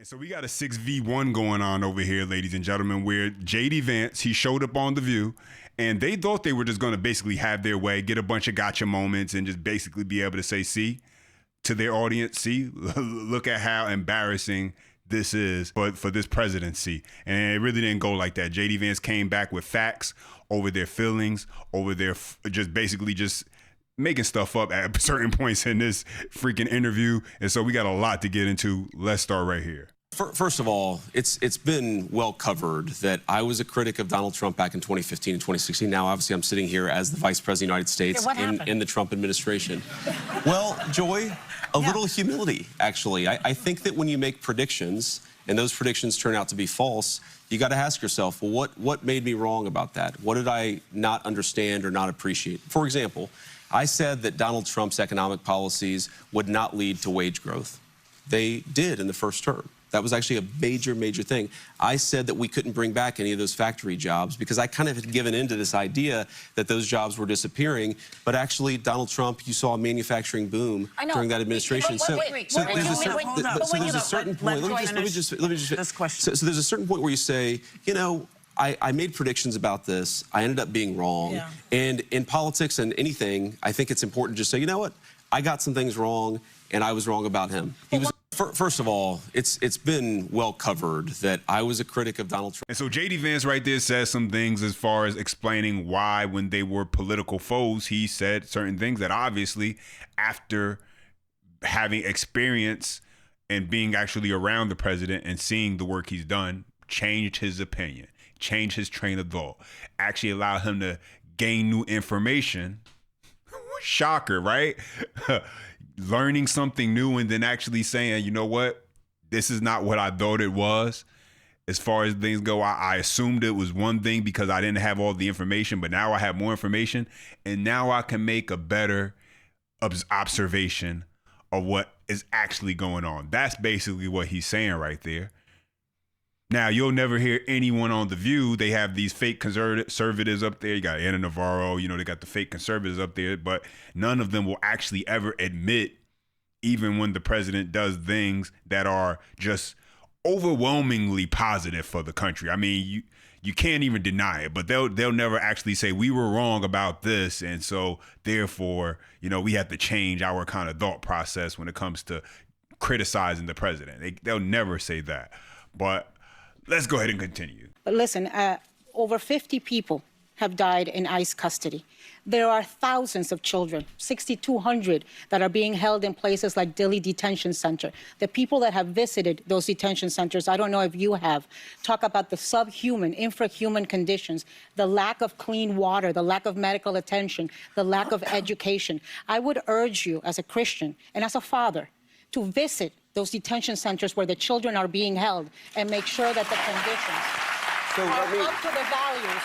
So we got a 6v1 going on over here, ladies and gentlemen, where JD Vance, he showed up on The View, and they thought they were just going to basically have their way, get a bunch of gotcha moments, and just basically be able to say, see, to their audience, see, look at how embarrassing this is for this presidency. And it really didn't go like that. JD Vance came back with facts over their feelings, over their just basically just making stuff up at certain points in this freaking interview. And so we got a lot to get into. Let's start right here. First of all, it's been well covered that I was a critic of Donald Trump back in 2015 and 2016. Now, obviously, I'm sitting here as the Vice President of the United States in the Trump administration. Well, Joy, a little humility, actually. I think that when you make predictions and those predictions turn out to be false, you got to ask yourself, well, what made me wrong about that? What did I not understand or not appreciate? For example, I said that Donald Trump's economic policies would not lead to wage growth. They did in the first term. That was actually a major thing. I said that we couldn't bring back any of those factory jobs because I kind of had given into this idea that those jobs were disappearing. But actually, Donald Trump, you saw a manufacturing boom during that administration. So there's a certain point. Let me just this question. So there's a certain point where you say, you know, I made predictions about this. I ended up being wrong. Yeah. And in politics and anything, I think it's important to just say, you know what? I got some things wrong, and I was wrong about him. First of all, it's been well covered that I was a critic of Donald Trump. And so JD Vance right there says some things as far as explaining why when they were political foes, he said certain things that obviously after having experience and being actually around the president and seeing the work he's done, changed his opinion, changed his train of thought, actually allowed him to gain new information. Shocker, right? Learning something new and then actually saying, you know what, this is not what I thought it was. As far as things go, I assumed it was one thing because I didn't have all the information, but now I have more information, and now I can make a better observation of what is actually going on. That's basically what he's saying right there. Now, you'll never hear anyone on The View. They have these fake conservatives up there. You got Anna Navarro, you know, they got the fake conservatives up there, but none of them will actually ever admit, even when the president does things that are just overwhelmingly positive for the country. I mean, you can't even deny it, but they'll never actually say we were wrong about this, and so therefore, you know, we have to change our kind of thought process when it comes to criticizing the president. They'll never say that. But let's go ahead and continue. But listen, over 50 people have died in ICE custody. There are thousands of children, 6,200, that are being held in places like Dilley Detention Center. The people that have visited those detention centers, I don't know if you have, talk about the subhuman, infrahuman conditions, the lack of clean water, the lack of medical attention, the lack of education. I would urge you as a Christian and as a father to visit those detention centers where the children are being held and make sure that the conditions are up to the values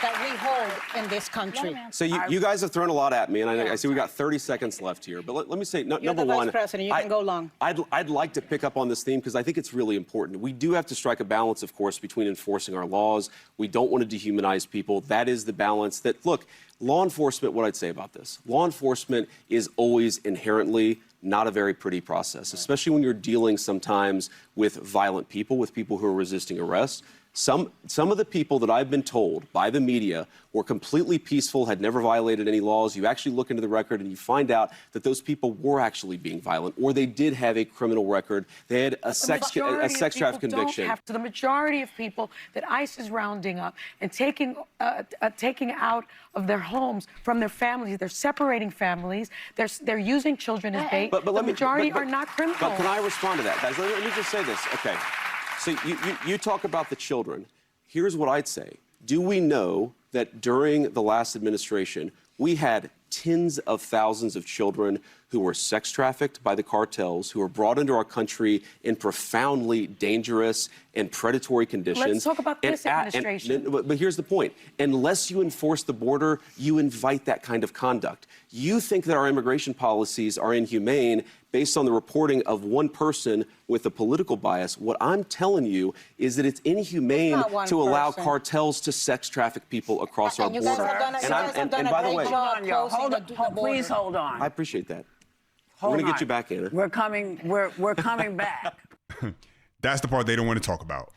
that we hold in this country. So you guys have thrown a lot at me, and I see we got 30 seconds left here. But let me say, number one, you're the Vice President. You can go long. I'd like to pick up on this theme because I think it's really important. We do have to strike a balance, of course, between enforcing our laws. We don't want to dehumanize people. That is the balance that, look, law enforcement, what I'd say about this, law enforcement is always inherently not a very pretty process, especially when you're dealing sometimes with violent people, with people who are resisting arrest. Some of the people that I've been told by the media were completely peaceful, had never violated any laws. You actually look into the record and you find out that those people were actually being violent, or they did have a criminal record. They had a sex trafficking conviction. The majority of people that ICE is rounding up and taking out of their homes from their families, they're separating families. They're using children as bait. But the majority are not criminals. But can I respond to that, guys? Let me just say this. Okay. So you talk about the children. Here's what I'd say. Do we know that during the last administration, we had tens of thousands of children who were sex trafficked by the cartels, who were brought into our country in profoundly dangerous and predatory conditions? Let's talk about this administration. But here's the point. Unless you enforce the border, you invite that kind of conduct. You think that our immigration policies are inhumane based on the reporting of one person with a political bias. What I'm telling you is that it's inhumane to allow cartels to sex traffic people across our border. And by the way, please hold on. I appreciate that. We're going to get you back, Anna. We're coming back. That's the part they don't want to talk about.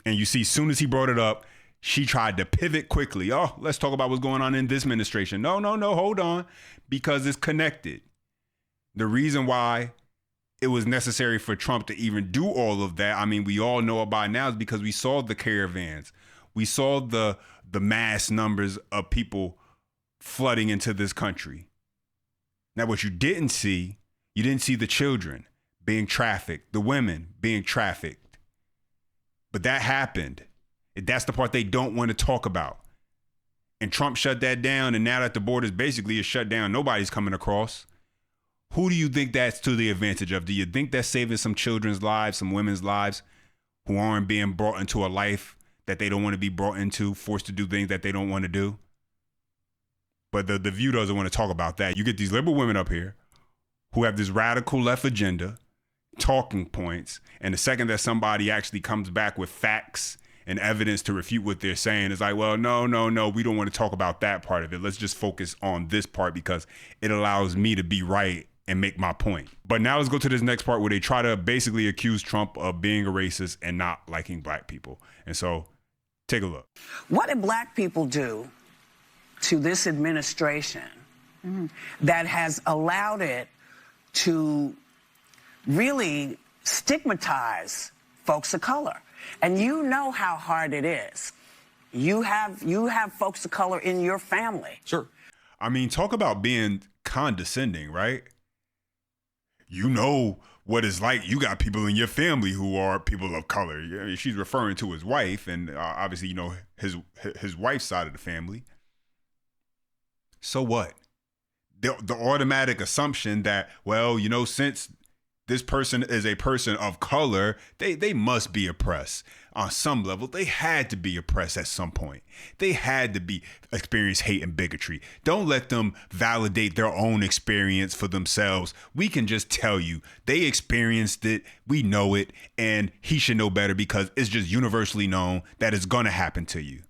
And you see, as soon as he brought it up, she tried to pivot quickly. Oh, let's talk about what's going on in this administration. No, hold on. Because it's connected. The reason why it was necessary for Trump to even do all of that, I mean, we all know about now, is because we saw the caravans. We saw the mass numbers of people flooding into this country. Now, what you didn't see the children being trafficked, the women being trafficked. But that happened. That's the part they don't want to talk about. And Trump shut that down, and now that the borders basically is shut down, nobody's coming across. Who do you think that's to the advantage of? Do you think that's saving some children's lives, some women's lives who aren't being brought into a life that they don't want to be brought into, forced to do things that they don't want to do? But the View doesn't want to talk about that. You get these liberal women up here who have this radical left agenda, talking points, and the second that somebody actually comes back with facts and evidence to refute what they're saying, it's like, well, no, we don't want to talk about that part of it. Let's just focus on this part because it allows me to be right and make my point. But now let's go to this next part where they try to basically accuse Trump of being a racist and not liking black people. And so take a look. What did black people do to this administration that has allowed it to really stigmatize folks of color? And you know how hard it is. You have folks of color in your family. Sure. I mean, talk about being condescending, right? You know what it's like. You got people in your family who are people of color. I mean, she's referring to his wife, and obviously, you know, his wife's side of the family. So what? The automatic assumption that, well, you know, since this person is a person of color, they must be oppressed. On some level, they had to be oppressed at some point. They had to experience hate and bigotry. Don't let them validate their own experience for themselves. We can just tell you they experienced it, we know it, and he should know better because it's just universally known that it's gonna happen to you.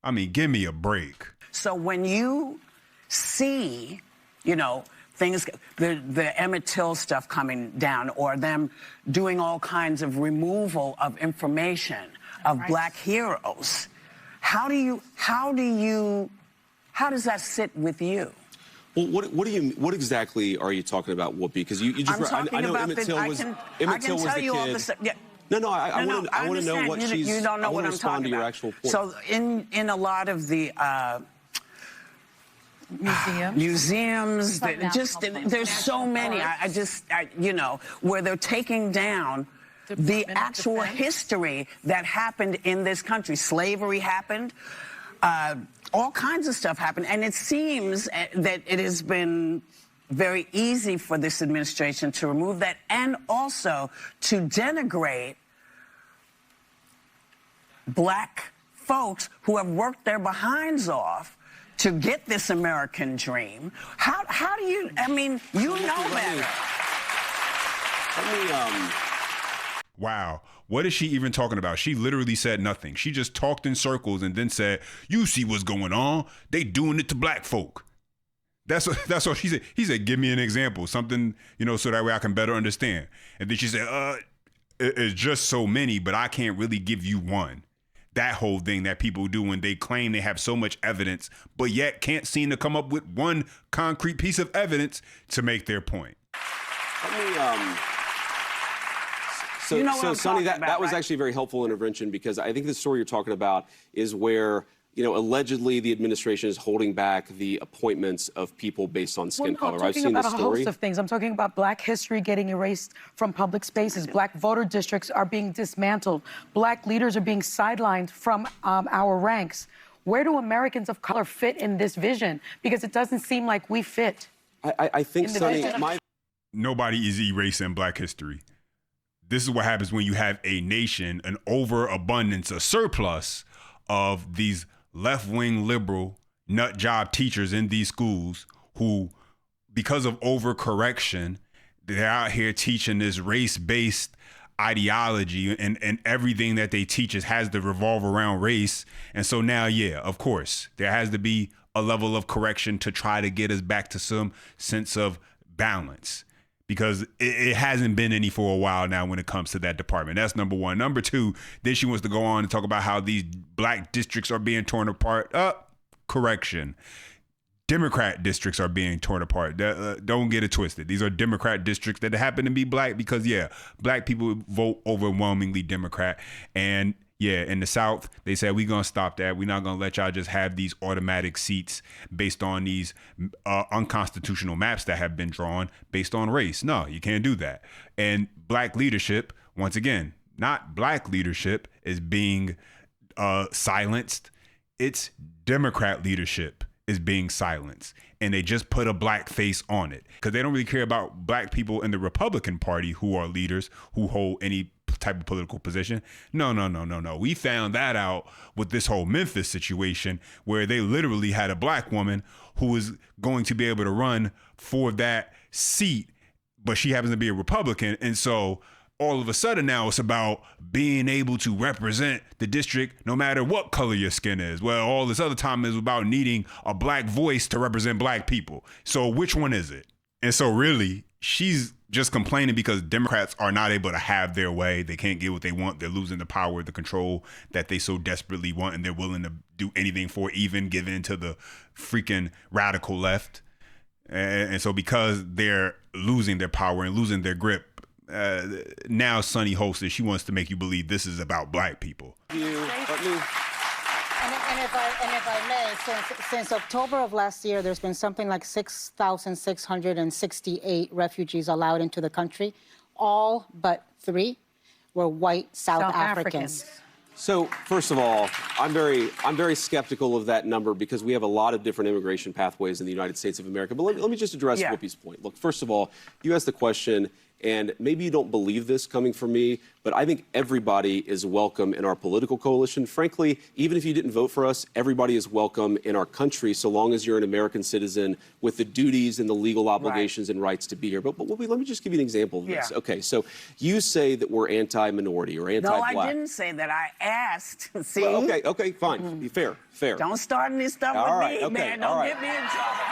I mean, give me a break. So when you see, you know, things, the Emmett Till stuff coming down, or them doing all kinds of removal of information of black heroes, how does that sit with you? Well, what exactly are you talking about, Whoopi? Because you just, I know Emmett Till was the kid. No, I want to know what she's. You don't know what I'm talking about. Your actual point. So in a lot of the museums, there's so many. You know, where they're taking down the actual history that happened in this country. Slavery happened. All kinds of stuff happened, and it seems that it has been very easy for this administration to remove that and also to denigrate black folks who have worked their behinds off to get this American dream. How do you, I mean, you know better. Wow. What is she even talking about? She literally said nothing. She just talked in circles and then said, you see what's going on? They doing it to black folk. That's what she said. He said, give me an example, something, you know, so that way I can better understand. And then she said, it's just so many, but I can't really give you one. That whole thing that people do when they claim they have so much evidence, but yet can't seem to come up with one concrete piece of evidence to make their point. So Sonny, that was actually a very helpful intervention, because I think the story you're talking about is where, you know, allegedly the administration is holding back the appointments of people based on skin color. I've seen the story. I'm talking about a host of things. I'm talking about black history getting erased from public spaces. Black voter districts are being dismantled. Black leaders are being sidelined from our ranks. Where do Americans of color fit in this vision? Because it doesn't seem like we fit. I think, Sonny, nobody is erasing black history. This is what happens when you have a nation, an overabundance, a surplus of these left-wing liberal nut job teachers in these schools who, because of overcorrection, they're out here teaching this race-based ideology, and everything that they teach has to revolve around race. And so now, yeah, of course, there has to be a level of correction to try to get us back to some sense of balance. because it hasn't been any for a while now when it comes to that department. That's number one. Number two, then she wants to go on and talk about how these black districts are being torn apart. Correction. Democrat districts are being torn apart. Don't get it twisted. These are Democrat districts that happen to be black because, yeah, black people vote overwhelmingly Democrat. And yeah, in the South, they said, we're going to stop that. We're not going to let y'all just have these automatic seats based on these unconstitutional maps that have been drawn based on race. No, you can't do that. And black leadership, once again, not black leadership is being silenced. It's Democrat leadership is being silenced, and they just put a black face on it because they don't really care about black people in the Republican Party who are leaders who hold any type of political position. No. We found that out with this whole Memphis situation where they literally had a black woman who was going to be able to run for that seat, but she happens to be a Republican, and so all of a sudden now it's about being able to represent the district no matter what color your skin is. Well, all this other time is about needing a black voice to represent black people. So which one is it? And so really, she's just complaining because Democrats are not able to have their way. They can't get what they want. They're losing the power, the control that they so desperately want, and they're willing to do anything for, even give in to the freaking radical left. And so because they're losing their power and losing their grip, now Sunny hosted, she wants to make you believe this is about black people. And if I may, since October of last year, there's been something like 6,668 refugees allowed into the country. All but 3 were white South Africans. So first of all, I'm very skeptical of that number because we have a lot of different immigration pathways in the United States of America. But let me just address Whoopi's point. Look, first of all, you asked the question, and maybe you don't believe this coming from me, but I think everybody is welcome in our political coalition. Frankly, even if you didn't vote for us, everybody is welcome in our country so long as you're an American citizen with the duties and the legal obligations and rights to be here. But Whoopi, let me just give you an example of this. Okay, so you say that we're anti-minority or anti-black. No, I didn't say that. I asked. See? Well, okay, fine. Fair. Don't start any stuff with me, man. Don't get me in trouble.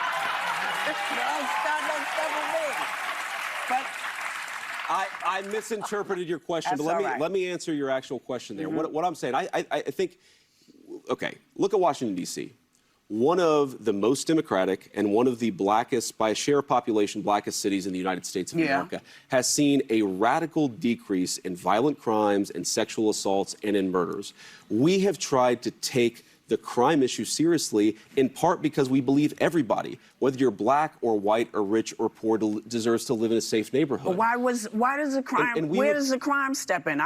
Don't start no stuff with me. But I misinterpreted your question, but let me answer your actual question there. What I'm saying, I think, okay, look at Washington, D.C. One of the most democratic and one of the blackest, by a share of population, blackest cities in the United States of America, has seen a radical decrease in violent crimes and sexual assaults and in murders. We have tried to take the crime issue seriously, in part because we believe everybody, whether you're black or white or rich or poor, deserves to live in a safe neighborhood. Why does the crime? Where does the crime step in?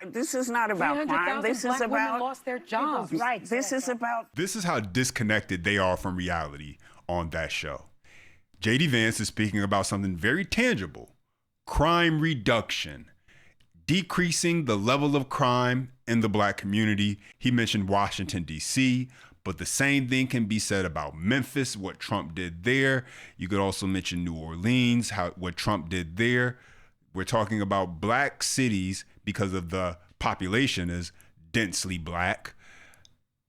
This is not about crime. This is about lost their jobs. Right. This is about. This is how disconnected they are from reality on that show. J.D. Vance is speaking about something very tangible: crime reduction. Decreasing the level of crime in the black community. He mentioned Washington, D.C., but the same thing can be said about Memphis, what Trump did there. You could also mention New Orleans, what Trump did there. We're talking about black cities because of the population is densely black,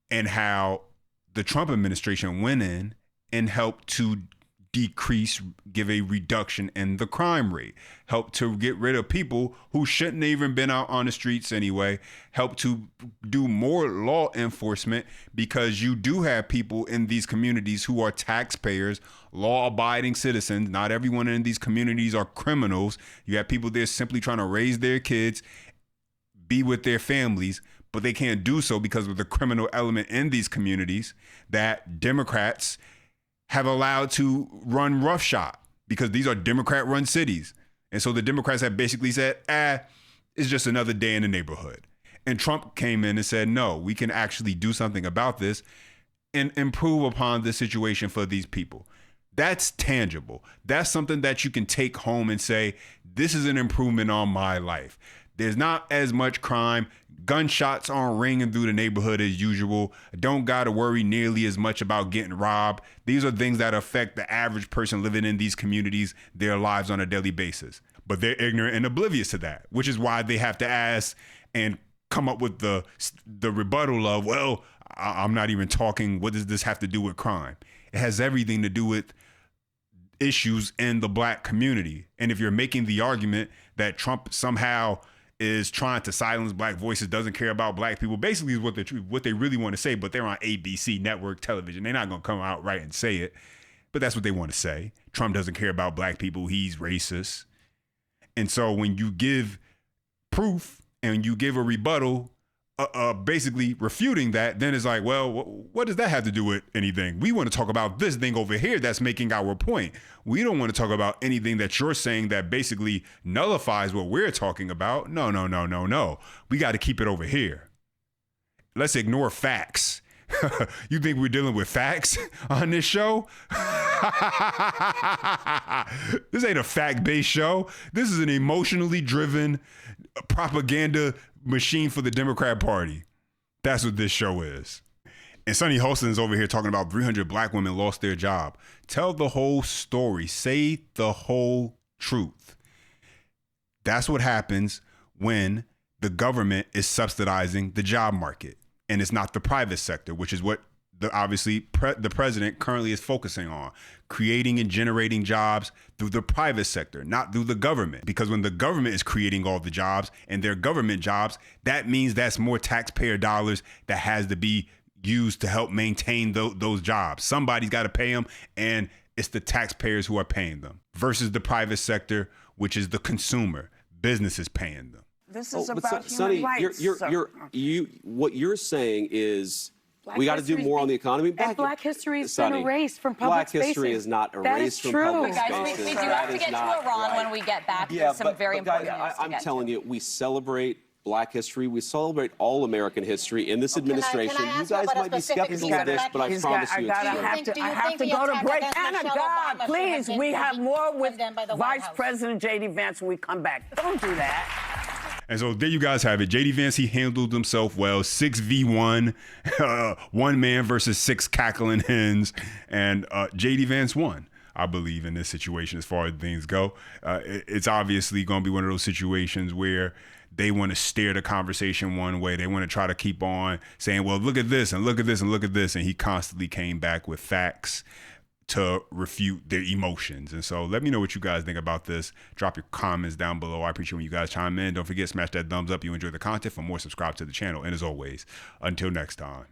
and how the Trump administration went in and helped to decrease, give a reduction in the crime rate, help to get rid of people who shouldn't have even been out on the streets anyway, help to do more law enforcement because you do have people in these communities who are taxpayers, law-abiding citizens. Not everyone in these communities are criminals. You have people there simply trying to raise their kids, be with their families, but they can't do so because of the criminal element in these communities that Democrats have allowed to run roughshod because these are Democrat-run cities. And so the Democrats have basically said, it's just another day in the neighborhood. And Trump came in and said, no, we can actually do something about this and improve upon the situation for these people. That's tangible. That's something that you can take home and say, this is an improvement on my life. There's not as much crime. Gunshots aren't ringing through the neighborhood as usual. Don't got to worry nearly as much about getting robbed. These are things that affect the average person living in these communities, their lives on a daily basis. But they're ignorant and oblivious to that, which is why they have to ask and come up with the rebuttal of, well, I'm not even talking, what does this have to do with crime? It has everything to do with issues in the black community. And if you're making the argument that Trump somehow is trying to silence black voices, doesn't care about black people, basically is what they really want to say, but they're on ABC network television. They're not going to come out right and say it, but that's what they want to say. Trump doesn't care about black people. He's racist. And so when you give proof and you give a rebuttal, basically refuting that, then it's like, well, what does that have to do with anything? We want to talk about this thing over here that's making our point. We don't want to talk about anything that you're saying that basically nullifies what we're talking about. No. We got to keep it over here. Let's ignore facts. You think we're dealing with facts on this show? This ain't a fact-based show. This is an emotionally driven propaganda machine for the Democrat Party. That's what this show is. And Sonny Holston's over here talking about 300 black women lost their job. Tell the whole story. Say the whole truth. That's what happens when the government is subsidizing the job market. And it's not the private sector, which is what the president currently is focusing on, creating and generating jobs through the private sector, not through the government. Because when the government is creating all the jobs and they're government jobs, that means that's more taxpayer dollars that has to be used to help maintain those jobs. Somebody's got to pay them, and it's the taxpayers who are paying them versus the private sector, which is the consumer. Businesses paying them. This is about human Sonny, rights. What you're saying is we got to do more on the economy. And black history has been erased from public spaces. Black history is not erased from public spaces. Guys, we do have to get to Iran when we get back. There's some very important news to I'm telling you, we celebrate black history. We celebrate all American history in this administration. You guys might be skeptical of this, but I promise you it's true. I have to go to break. Anna, God, please, we have more with Vice President J.D. Vance when we come back. Don't do that. And so there you guys have it. J.D. Vance, he handled himself well. 6v1, one man versus 6 cackling hens. And J.D. Vance won, I believe, in this situation as far as things go. It's obviously going to be one of those situations where they want to steer the conversation one way. They want to try to keep on saying, well, look at this and look at this and look at this. And he constantly came back with facts to refute their emotions. And so let me know what you guys think about this. Drop your comments down below. I appreciate when you guys chime in. Don't forget, smash that thumbs up. You enjoy the content. For more, subscribe to the channel. And as always, until next time.